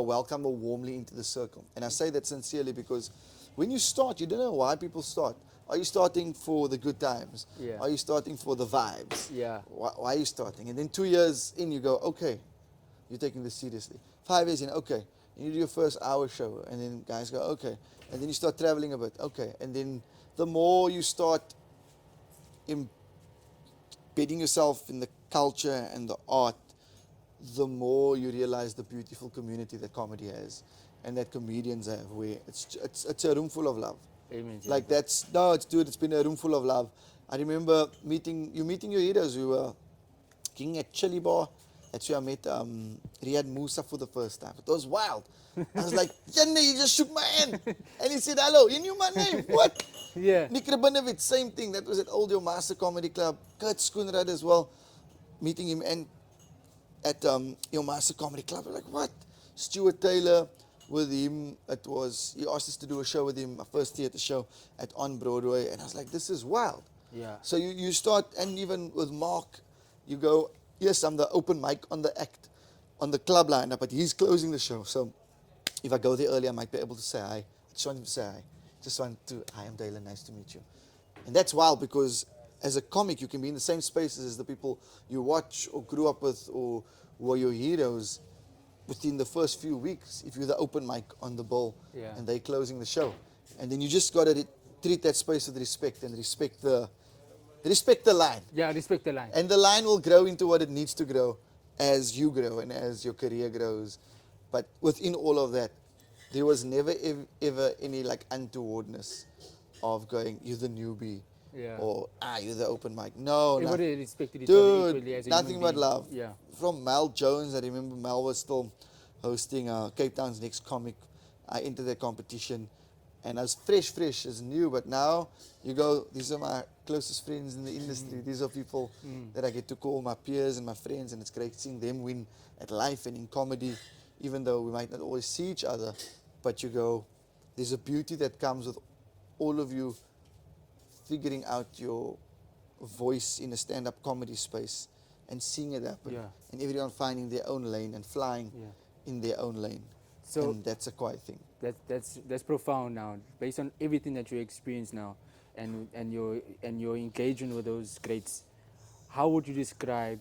welcomed more warmly into the circle. And I say that sincerely because when you start, you don't know why people start. Are you starting for the good times? Yeah. Are you starting for the vibes? yeah, Why are you starting? And then 2 years in, you go, okay, you're taking this seriously. 5 years in, okay, and you do your first hour show, and then guys go, okay, and then you start traveling a bit, okay, and then the more you start embedding yourself in the culture and the art, the more you realize the beautiful community that comedy has and that comedians have, where it's a room full of love. amen. Like it's been a room full of love. I remember meeting your heroes. We were king at Chili Bar. That's where I met Riyad Musa for the first time. It was wild. I was like, Jenne, he just shook my hand. And he said, hello, he knew my name. What? Yeah, Nick Rabinovich, same thing. That was at Old Your Master Comedy Club. Kurt Schoenraad as well. Meeting him and at Your Master Comedy Club. I'm like, what? Stuart Taylor with him. He asked us to do a show with him, my first theatre show at On Broadway. And I was like, this is wild. yeah, So you start, and even with Mark, you go, yes, I'm the open mic on the act, on the club lineup, but he's closing the show. So if I go there early, I might be able to say hi. I just want him to say hi. Hi, I'm Dalin, nice to meet you. And that's wild because as a comic, you can be in the same spaces as the people you watch or grew up with or who are your heroes within the first few weeks if you're the open mic on the bill Yeah. and they closing the show. And then you just got to treat that space with respect and respect the line. yeah. Respect the line. And the line will grow into what it needs to grow as you grow and as your career grows. But within all of that, there was never ever any like untowardness of going, you're the newbie, Yeah. or you're the open mic. No, Everybody respected each other equally dude, as a nothing human but being. love. Yeah, From Mel Jones, I remember Mel was still hosting Cape Town's Next Comic. I entered that competition, and I was fresh as new. But now you go, these are my closest friends in the industry. These are people that I get to call my peers and my friends, and it's great seeing them win at life and in comedy, even though we might not always see each other. But you go, there's a beauty that comes with all of you figuring out your voice in a stand-up comedy space and seeing it happen, Yeah. and everyone finding their own lane and flying yeah. in their own lane. So And that's a quiet thing. that's profound now, based on everything that you experience now, and your engagement with those greats. how would you describe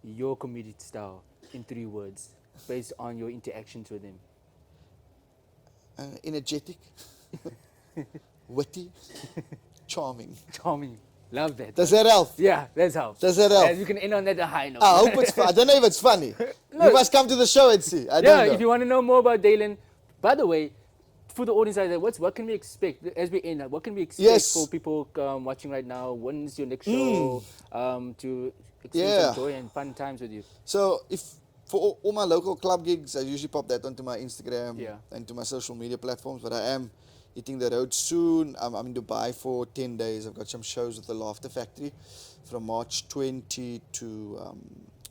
your comedic style in 3 words based on your interactions with him? Energetic, witty, charming. Charming. Love that. Does that help? Yeah, that's helps. Does that help? And we can end on that high note. I hope it's fun. I don't know if it's funny. No. You must come to the show and see. I Yeah, don't know. if you want to know more about Dalin, by the way, for the audience out there, what can we expect as we end? What can we expect Yes. for people watching right now? When's your next show? To experience Yeah. some joy and fun times with you. So if for all my local club gigs, I usually pop that onto my Instagram Yeah. and to my social media platforms. But I am hitting the road soon. I'm in Dubai for 10 days. I've got some shows with the Laughter Factory from March 20 to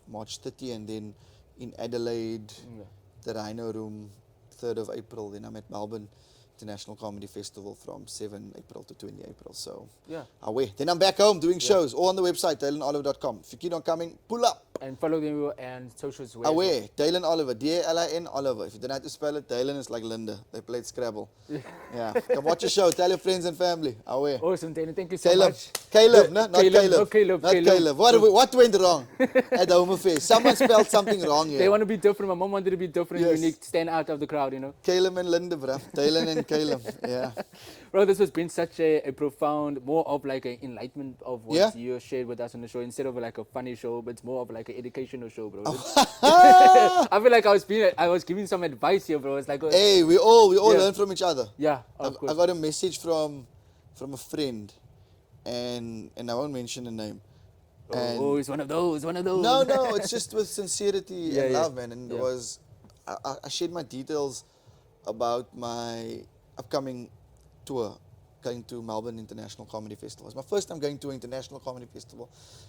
March 30, and then in Adelaide, Yeah. the Rhino Room, 3rd of April. Then I'm at Melbourne International Comedy Festival from 7 April to 20 April. So Yeah. away. Then I'm back home doing shows, all on the website, dalinoliver.com. If you keep on coming, pull up. And follow them and socials. Where Away, Dalin Oliver, D-A-L-I-N Oliver. If you don't know how to spell it, Dalin is like Linda. They played Scrabble. Yeah. Come watch a show. Tell your friends and family. Away. Awesome, Dalin. Thank you so Caleb. much. Caleb, no? Not Caleb. Not Caleb. Not Caleb. What went wrong at the Home Affairs? Someone spelled something wrong here. They want to be different. My mom wanted to be different and Yes. unique, stand out of the crowd, you know. Caleb and Linda, bruh. Dalin and Caleb. Yeah. Bro, this has been such a profound, more of like an enlightenment of what Yeah. you shared with us on the show, instead of like a funny show, but it's more of like an educational show, bro. Ah! I feel like I was giving some advice here, bro. It's like, Hey, we all Yeah. learn from each other. yeah, of I course. got a message from a friend, and I won't mention the name. And Oh, it's one of those. no, it's just with sincerity Yeah, and yeah. love, man. And Yeah. it was, I shared my details about my upcoming tour going to Melbourne International Comedy Festival. It's my first time going to an international comedy festival,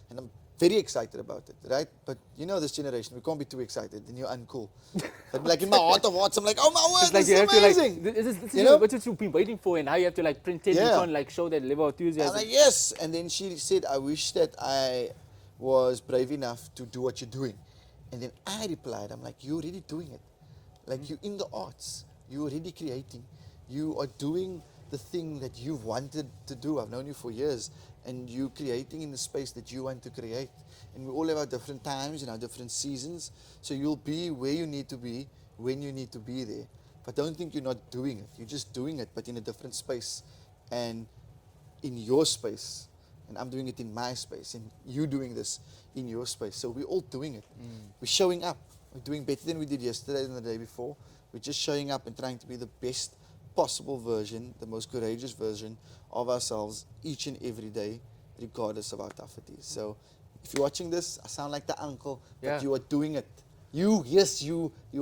and I'm very excited about it, right? But you know this generation, we can't be too excited, then you're uncool. But like in my heart of hearts, I'm like, oh my word, It's like this you is have to like, amazing. this You is know? what you've been waiting for, and how you have to like pretend you Yeah. can't like show that level of I'm enthusiasm. like, yes. And then she said, I wish that I was brave enough to do what you're doing. And then I replied, I'm like, you're already doing it. Like, you're in the arts. You're already creating. You are doing the thing that you've wanted to do. I've known you for years. And you're creating in the space that you want to create. And we all have our different times and our different seasons. So you'll be where you need to be when you need to be there. But don't think you're not doing it. You're just doing it, but in a different space. And in your space, and I'm doing it in my space, and you doing this in your space. So we're all doing it. We're showing up. We're doing better than we did yesterday and the day before. We're just showing up and trying to be the best possible version, the most courageous version of ourselves each and every day, regardless of our tough it is. So if you're watching this, I sound like the uncle, Yeah. but you are doing it. You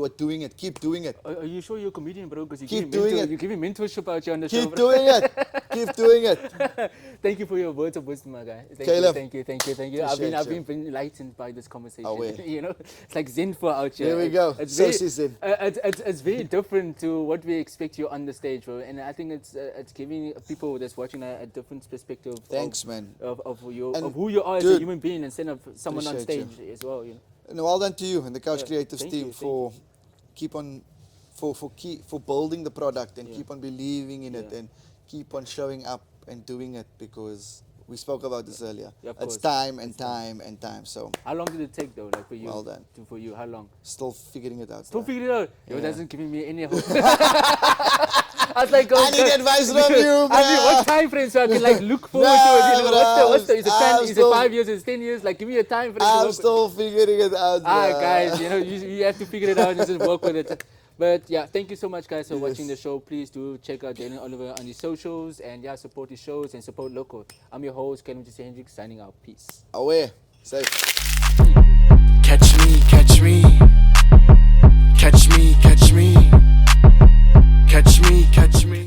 are doing it. Keep doing it. Are you sure you're a comedian, bro? Because Keep doing it. you're giving mentorship out here on the show. Keep bro. doing it. Keep doing it. Thank you for your words of wisdom, my guy. Caleb. Thank you. Appreciate I've you. been enlightened by this conversation. Away. You know, it's like Zen for out here. There we go. It's So very, she's Zen. it's very different to what we expect you on the stage, bro. And I think it's giving people that's watching a different perspective. Thanks, man. Of who And you are as a dude, human being, instead of someone on appreciate stage as well. You know. And well done to you and the Couch Yeah, Creatives thank team you, for keep on for building the product and Yeah. keep on believing in it Yeah. and keep on showing up and doing it, because we spoke about this earlier. Yeah, of It's course. time and time and time. So How long did it take though, like for you? Well done. For you, how long? still figuring it out. Still bro. figuring it out. Yo, Yeah. that's not giving me any hope. I was like, I need advice from you, I mean, what bro. time frame so I can like look forward to it? You know, what's the, is it 10, is it 5 years, is it 10 years? Like, give me a time frame. to I'm work still figuring it out. with. bro. Guys, you know, you have to figure it out and just work with it. But yeah, thank you so much, guys, for watching the Yes. show. Please do check out Dalin Oliver on his socials, and yeah, support his shows and support local. I'm your host, Caleb Hendricks, signing out. Peace. Away. Safe. Catch me, catch me. Catch me, catch me.